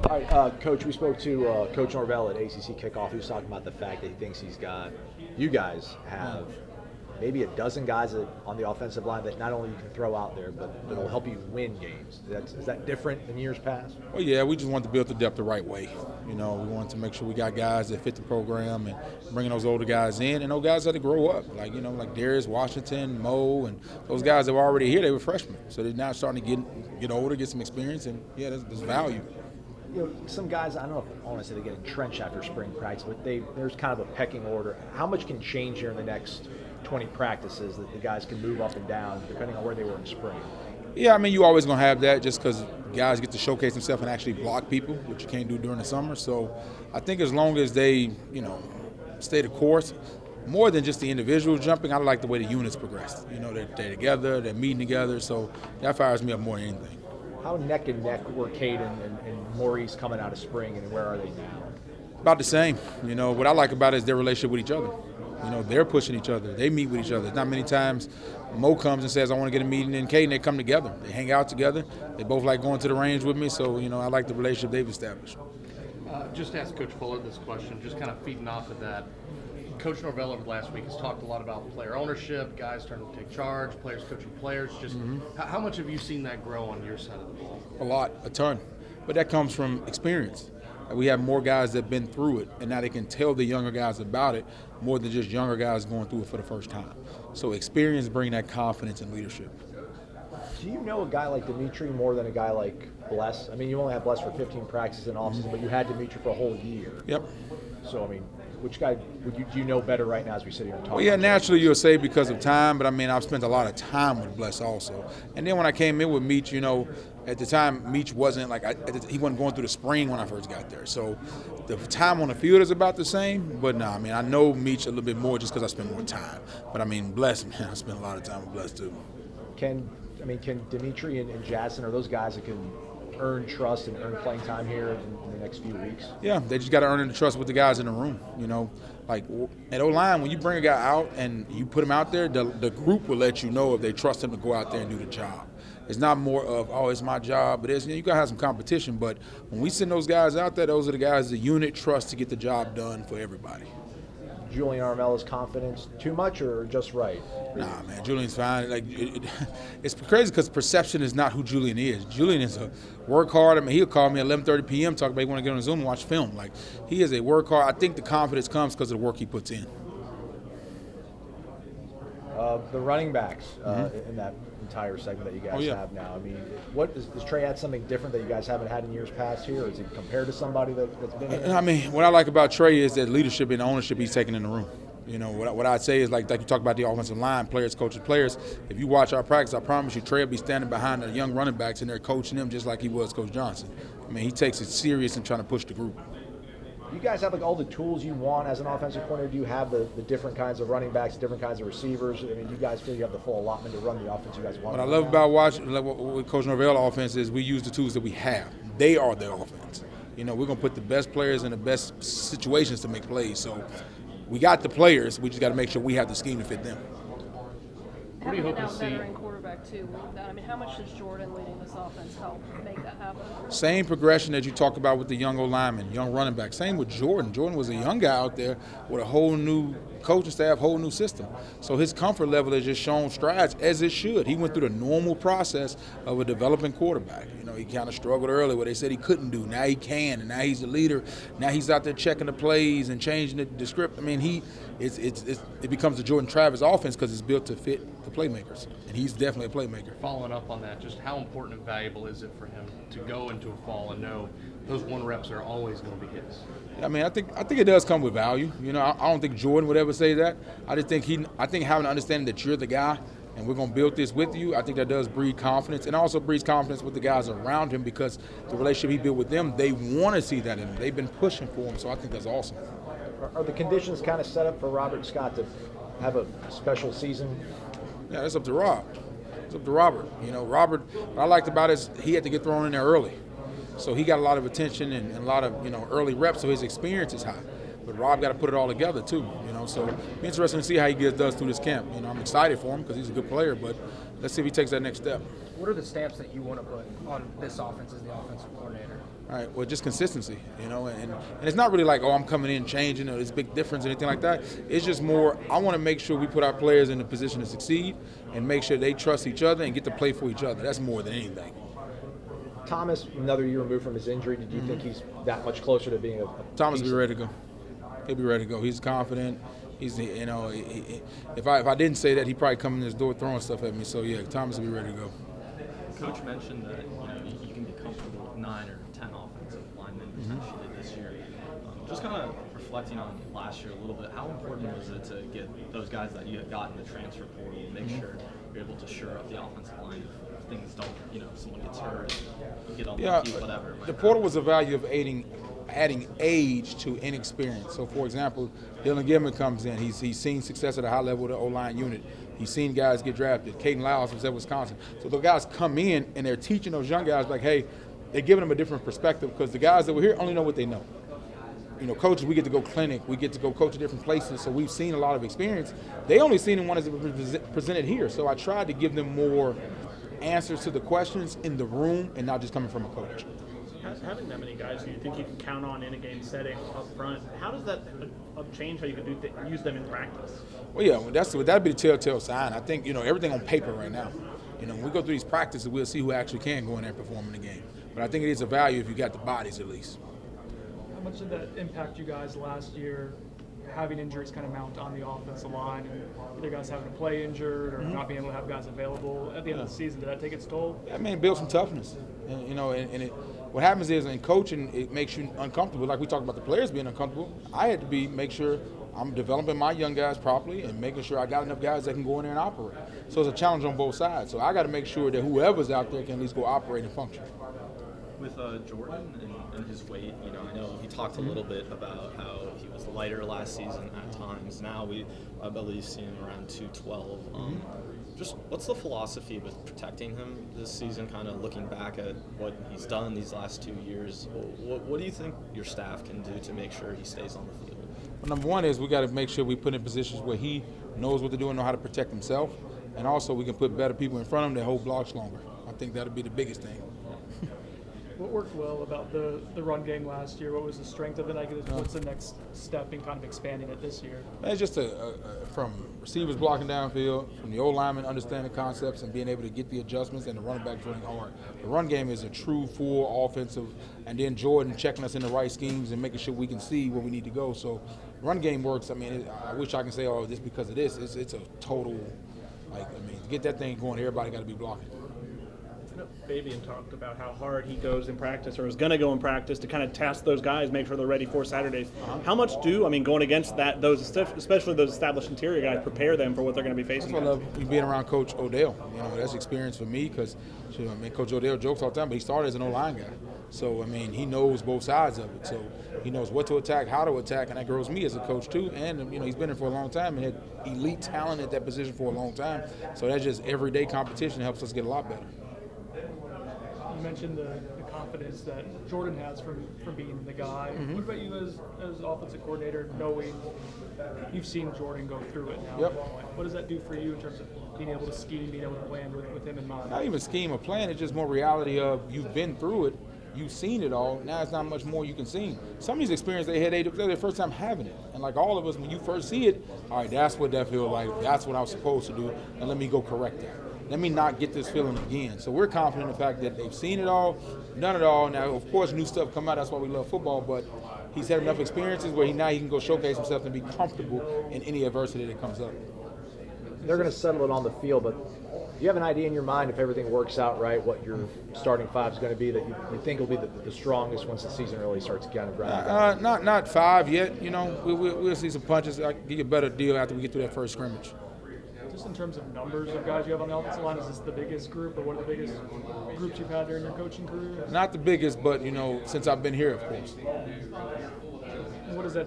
All right, Coach, we spoke to Coach Norvell at ACC kickoff. He was talking about the fact that he thinks you guys have maybe a dozen guys on the offensive line that not only you can throw out there, but that'll help you win games. Is that different than years past? Well, yeah, we just wanted to build the depth the right way. We wanted to make sure we got guys that fit the program and bringing those older guys in, and those guys had to grow up. Like Darius, Washington, Mo, and those guys that were already here, they were freshmen. So they're now starting to get older, get some experience, and yeah, there's value. Some guys, I don't know if I want to say they get entrenched after spring practice, but there's kind of a pecking order. How much can change here in the next 20 practices that the guys can move up and down depending on where they were in spring? Yeah, I mean, you always going to have that just because guys get to showcase themselves and actually block people, which you can't do during the summer. So I think as long as they, stay the course, more than just the individuals jumping, I like the way the units progress. They're together, they're meeting together, so that fires me up more than anything. How neck and neck were Caden and Maurice coming out of spring, and where are they now? About the same. What I like about it is their relationship with each other. They're pushing each other. They meet with each other. Not many times Mo comes and says, I want to get a meeting, and Caden, they come together. They hang out together. They both like going to the range with me, so, I like the relationship they've established. Just ask Coach Fuller this question, just kind of feeding off of that. Coach Norvell over the last week has talked a lot about player ownership, guys starting to take charge, players coaching players. Just how much have you seen that grow on your side of the ball? A lot, a ton. But that comes from experience. We have more guys that have been through it, and now they can tell the younger guys about it more than just younger guys going through it for the first time. So experience brings that confidence and leadership. Do you know a guy like Dimitri more than a guy like Bless? I mean, you only had Bless for 15 practices in offseason, but you had Dimitri for a whole year. Yep. So, I mean, which guy do you know better right now as we sit here and talk? Well, yeah, naturally you'll say because of time, but I mean, I've spent a lot of time with Bless also. And then when I came in with Meach, at the time, Meach wasn't he wasn't going through the spring when I first got there. So the time on the field is about the same, but no, I mean, I know Meach a little bit more just because I spent more time. But I mean, Bless, man, I spent a lot of time with Bless too. Can Dimitri and Jadson, are those guys that can earn trust and earn playing time here in the next few weeks? Yeah, they just got to earn the trust with the guys in the room. Like at O-line, when you bring a guy out and you put him out there, the group will let you know if they trust him to go out there and do the job. It's not more of, it's my job, but you got to have some competition. But when we send those guys out there, those are the guys the unit trusts to get the job done for everybody. Julian Armella's confidence too much or just right? Nah, man, Julian's fine. It's crazy because perception is not who Julian is. Julian is a work hard. I mean, he'll call me at 11:30 p.m. talk about he want to get on Zoom and watch film. He is a work hard. I think the confidence comes because of the work he puts in. The running backs in that entire segment that you guys have now. I mean, does Trey add something different that you guys haven't had in years past here? Or is he compared to somebody that's been here? I mean, what I like about Trey is that leadership and ownership he's taking in the room. What I'd say is like you talk about the offensive line, players, coaches, players. If you watch our practice, I promise you Trey will be standing behind the young running backs and they're coaching them just like he was Coach Johnson. I mean, he takes it serious in trying to push the group. You guys have all the tools you want as an offensive coordinator? Do you have the different kinds of running backs, different kinds of receivers? I mean, do you guys feel you have the full allotment to run the offense you guys want? What I love about watching what Coach Norvell offense is we use the tools that we have. They are the offense. We're going to put the best players in the best situations to make plays. So we got the players. We just got to make sure we have the scheme to fit them. What do you hope to see? Veteran quarterback too. I mean, how much does Jordan leading this offense help make that happen? Same progression that you talk about with the young O-lineman, young running back. Same with Jordan. Jordan was a young guy out there with a whole new coaching staff, whole new system. So his comfort level has just shown strides, as it should. He went through the normal process of a developing quarterback. He kind of struggled early where they said he couldn't do. Now he can, and now he's the leader. Now he's out there checking the plays and changing the script. I mean, it becomes the Jordan Travis offense because it's built to fit the playmakers, and he's definitely a playmaker. Following up on that, just how important and valuable is it for him to go into a fall and know those 1 reps are always going to be his? I mean, I think it does come with value. I don't think Jordan would ever say that. I think having an understanding that you're the guy and we're going to build this with you, I think that does breed confidence, and also breeds confidence with the guys around him because the relationship he built with them, they want to see that in him. They've been pushing for him, so I think that's awesome. Are the conditions kind of set up for Robert Scott to have a special season? Yeah, that's up to Rob. It's up to Robert. Robert, what I liked about it is he had to get thrown in there early. So he got a lot of attention and a lot of, early reps, so his experience is high. But Rob got to put it all together too, So it'll be interesting to see how he does through this camp. I'm excited for him because he's a good player, but let's see if he takes that next step. What are the stamps that you want to put on this offense as the offensive coordinator? All right, well, just consistency, and it's not really like, oh, I'm coming in changing, or this big difference or anything like that. It's just more, I want to make sure we put our players in a position to succeed and make sure they trust each other and get to play for each other. That's more than anything. Thomas, another year removed from his injury, did you think he's that much closer to being a Thomas will be ready to go. He'll be ready to go. He's confident. If I didn't say that, he'd probably come in this door throwing stuff at me. So, yeah, Thomas will be ready to go. Coach mentioned that you can be comfortable with 9 or 10 offensive linemen potentially this year. Just kind of reflecting on last year a little bit, how important was it to get those guys that you had gotten the transfer portal, make sure you're able to shore up the offensive line if things don't, someone gets hurt, you get unlucky, whatever. The portal was a value of adding age to inexperience. So, for example, Dylan Gilman comes in. He's seen success at a high level of the O-line unit. He's seen guys get drafted. Caden Lyles was at Wisconsin. So the guys come in, and they're teaching those young guys, like, hey, they're giving them a different perspective because the guys that were here only know what they know. Coaches, we get to go clinic. We get to go coach at different places, so we've seen a lot of experience. They only seen it when it's presented here. So I tried to give them more answers to the questions in the room and not just coming from a coach. Having that many guys who you think you can count on in a game setting up front, how does that change how you can use them in practice? Well, yeah, that'd be the telltale sign. I think, everything on paper right now. When we go through these practices, we'll see who actually can go in there and perform in the game. But I think it is a value if you got the bodies at least. How much did that impact you guys last year, having injuries kind of mount on the offensive line and either guys having to play injured or not being able to have guys available at the end of the season? Did that take its toll? I mean, it builds some toughness. What happens is in coaching, it makes you uncomfortable. Like we talked about the players being uncomfortable. I had to make sure I'm developing my young guys properly and making sure I got enough guys that can go in there and operate. So it's a challenge on both sides. So I got to make sure that whoever's out there can at least go operate and function. With Jordan and his weight, I know he talked a little bit about how he was lighter last season at times. Now I believe, see him around 212. Just what's the philosophy with protecting him this season, kind of looking back at what he's done these last 2 years? What do you think your staff can do to make sure he stays on the field? Well, number one is we got to make sure we put in positions where he knows what to do and know how to protect himself. And also we can put better people in front of him that hold blocks longer. I think that'll be the biggest thing. What worked well about the run game last year? What was the strength of it? What's the next step in kind of expanding it this year? It's just from receivers blocking downfield, from the old linemen understanding concepts and being able to get the adjustments, and the running back running hard. The run game is a true full offensive, and then Jordan checking us in the right schemes and making sure we can see where we need to go. So run game works. I mean, I wish I can say, oh, this because of this. It's a total, to get that thing going, everybody got to be blocking. Fabian talked about how hard he goes in practice, or is going to go in practice, to kind of task those guys, make sure they're ready for Saturdays. How much going against that, especially those established interior guys, prepare them for what they're going to be facing? That's why I love being around Coach Odell. That's experience for me because Coach Odell jokes all the time, but he started as an O-line guy. So, he knows both sides of it. So he knows what to attack, how to attack, and that grows me as a coach too. And, he's been there for a long time and had elite talent at that position for a long time. So that's just everyday competition helps us get a lot better. You mentioned the confidence that Jordan has from being the guy. What about you as offensive coordinator, knowing you've seen Jordan go through it now? Yep. What does that do for you in terms of being able to scheme, being able to plan with him in mind? Not even scheme or plan, it's just more reality of you've been through it, you've seen it all, now it's not much more you can see. Some of these experiences they're their first time having it. And like all of us, when you first see it, all right, that's what that feels like, that's what I was supposed to do, and let me go correct that. Let me not get this feeling again. So we're confident in the fact that they've seen it all, done it all. Now, of course, new stuff come out. That's why we love football. But he's had enough experiences where he can go showcase himself and be comfortable in any adversity that comes up. They're going to settle it on the field, but do you have an idea in your mind, if everything works out right, what your starting five is going to be that you think will be the strongest once the season really starts to kind of grind? Not five yet. We'll see some punches. I'll give you a better deal after we get through that first scrimmage. Just in terms of numbers of guys you have on the offensive line, is this the biggest group, or one of the biggest groups you've had during your coaching career? Not the biggest, but, since I've been here, of course. What does that